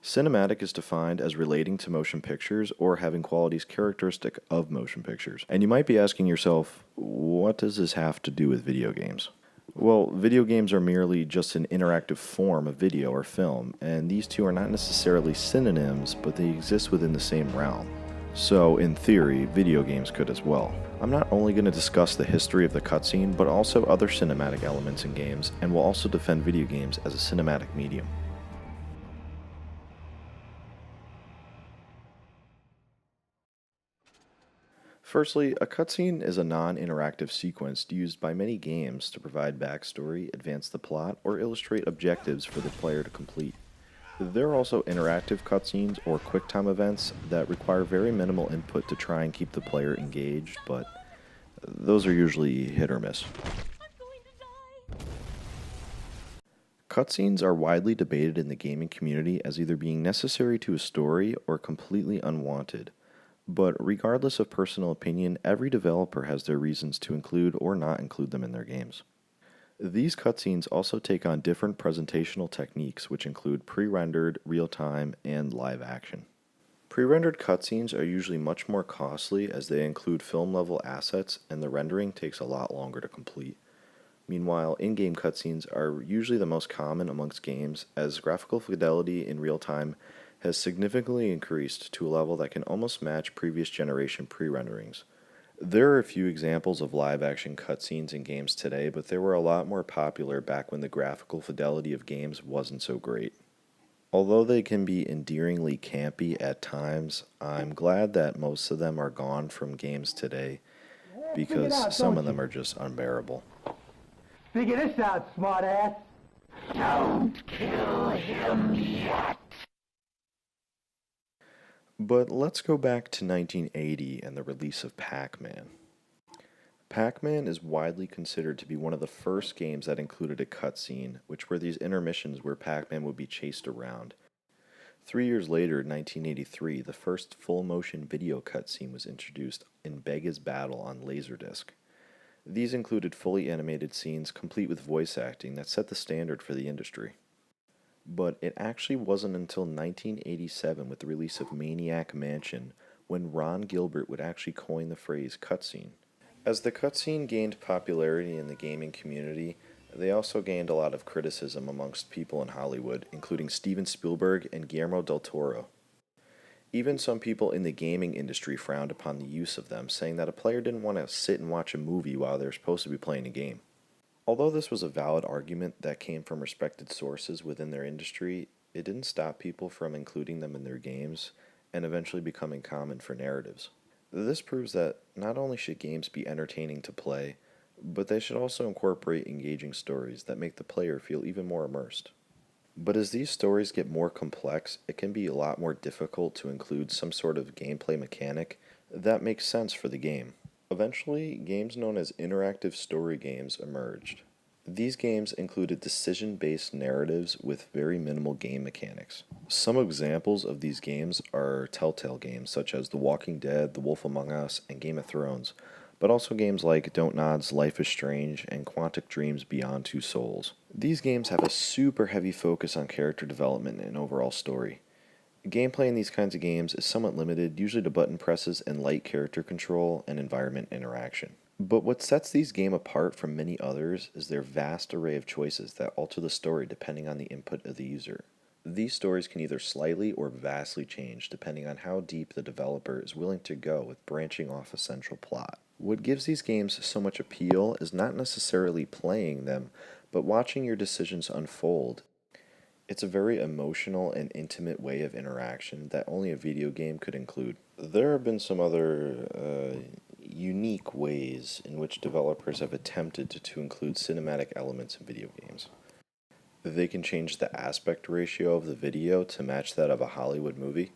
Cinematic is defined as relating to motion pictures or having qualities characteristic of motion pictures. And you might be asking yourself, what does this have to do with video games? Well, video games are merely just an interactive form of video or film, and these two are not necessarily synonyms, but they exist within the same realm. So, in theory, video games could as well. I'm not only going to discuss the history of the cutscene, but also other cinematic elements in games, and will also defend video games as a cinematic medium. Firstly, a cutscene is a non-interactive sequence used by many games to provide backstory, advance the plot, or illustrate objectives for the player to complete. There are also interactive cutscenes or QuickTime events that require very minimal input to try and keep the player engaged, but those are usually hit or miss. Cutscenes are widely debated in the gaming community as either being necessary to a story or completely unwanted. But regardless of personal opinion, every developer has their reasons to include or not include them in their games. These cutscenes also take on different presentational techniques, which include pre-rendered, real-time, and live action. Pre-rendered cutscenes are usually much more costly as they include film-level assets and the rendering takes a lot longer to complete. Meanwhile, in-game cutscenes are usually the most common amongst games as graphical fidelity in real time has significantly increased to a level that can almost match previous generation pre-renderings. There are a few examples of live-action cutscenes in games today, but they were a lot more popular back when the graphical fidelity of games wasn't so great. Although they can be endearingly campy at times, I'm glad that most of them are gone from games today, because some of them are just unbearable. Figure this out, smartass! Don't kill him yet! But let's go back to 1980 and the release of PacMan. PacMan is widely considered to be one of the first games that included a cutscene, which were these intermissions where Pac-Man would be chased around. 3 years later, in 1983, the first full-motion video cutscene was introduced in Bega's battle on Laserdisc. These included fully animated scenes complete with voice acting that set the standard for the industry. But it actually wasn't until 1987 with the release of Maniac Mansion when Ron Gilbert would actually coin the phrase cutscene. As the cutscene gained popularity in the gaming community, they also gained a lot of criticism amongst people in Hollywood, including Steven Spielberg and Guillermo del Toro. Even some people in the gaming industry frowned upon the use of them, saying that a player didn't want to sit and watch a movie while they're supposed to be playing a game. Although this was a valid argument that came from respected sources within their industry, it didn't stop people from including them in their games and eventually becoming common for narratives. This proves that not only should games be entertaining to play, but they should also incorporate engaging stories that make the player feel even more immersed. But as these stories get more complex, it can be a lot more difficult to include some sort of gameplay mechanic that makes sense for the game. Eventually, games known as interactive story games emerged. These games included decision-based narratives with very minimal game mechanics. Some examples of these games are Telltale games such as The Walking Dead, The Wolf Among Us, and Game of Thrones, but also games like Don't Nod's Life is Strange and Quantic Dream's Beyond Two Souls. These games have a super heavy focus on character development and overall story. Gameplay in these kinds of games is somewhat limited, usually to button presses and light character control and environment interaction. But what sets these games apart from many others is their vast array of choices that alter the story depending on the input of the user. These stories can either slightly or vastly change depending on how deep the developer is willing to go with branching off a central plot. What gives these games so much appeal is not necessarily playing them, but watching your decisions unfold. It's a very emotional and intimate way of interaction that only a video game could include. There have been some other unique ways in which developers have attempted to include cinematic elements in video games. They can change the aspect ratio of the video to match that of a Hollywood movie,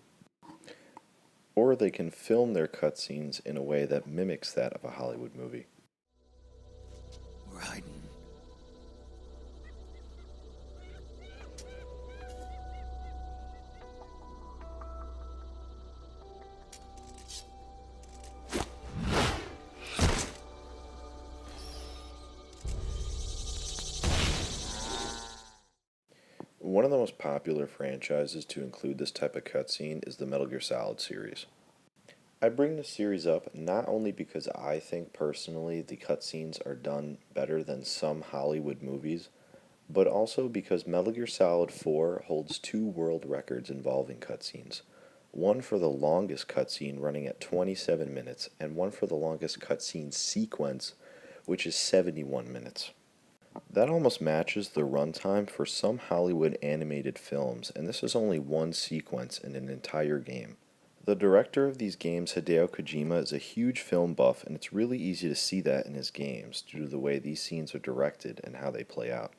or they can film their cutscenes in a way that mimics that of a Hollywood movie. We're hiding. One One of the most popular franchises to include this type of cutscene is the Metal Gear Solid series. I bring this series up not only because I think personally the cutscenes are done better than some Hollywood movies, but also because Metal Gear Solid 4 holds 2 world records involving cutscenes. One for the longest cutscene running at 27 minutes, and one for the longest cutscene sequence, which is 71 minutes. That almost matches the runtime for some Hollywood animated films, and this is only one sequence in an entire game. The director of these games, Hideo Kojima, is a huge film buff, and it's really easy to see that in his games due to the way these scenes are directed and how they play out.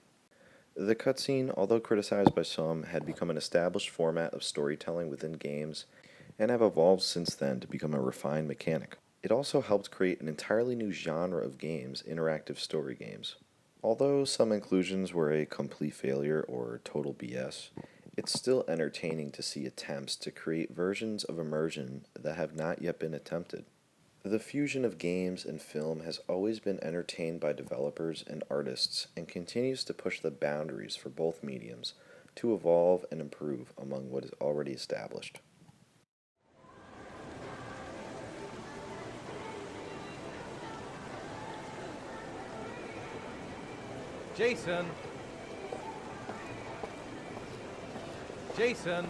The cutscene, although criticized by some, had become an established format of storytelling within games and have evolved since then to become a refined mechanic. It also helped create an entirely new genre of games, interactive story games. Although some inclusions were a complete failure or total BS, it's still entertaining to see attempts to create versions of immersion that have not yet been attempted. The fusion of games and film has always been entertained by developers and artists and continues to push the boundaries for both mediums to evolve and improve among what is already established. Jason! Jason!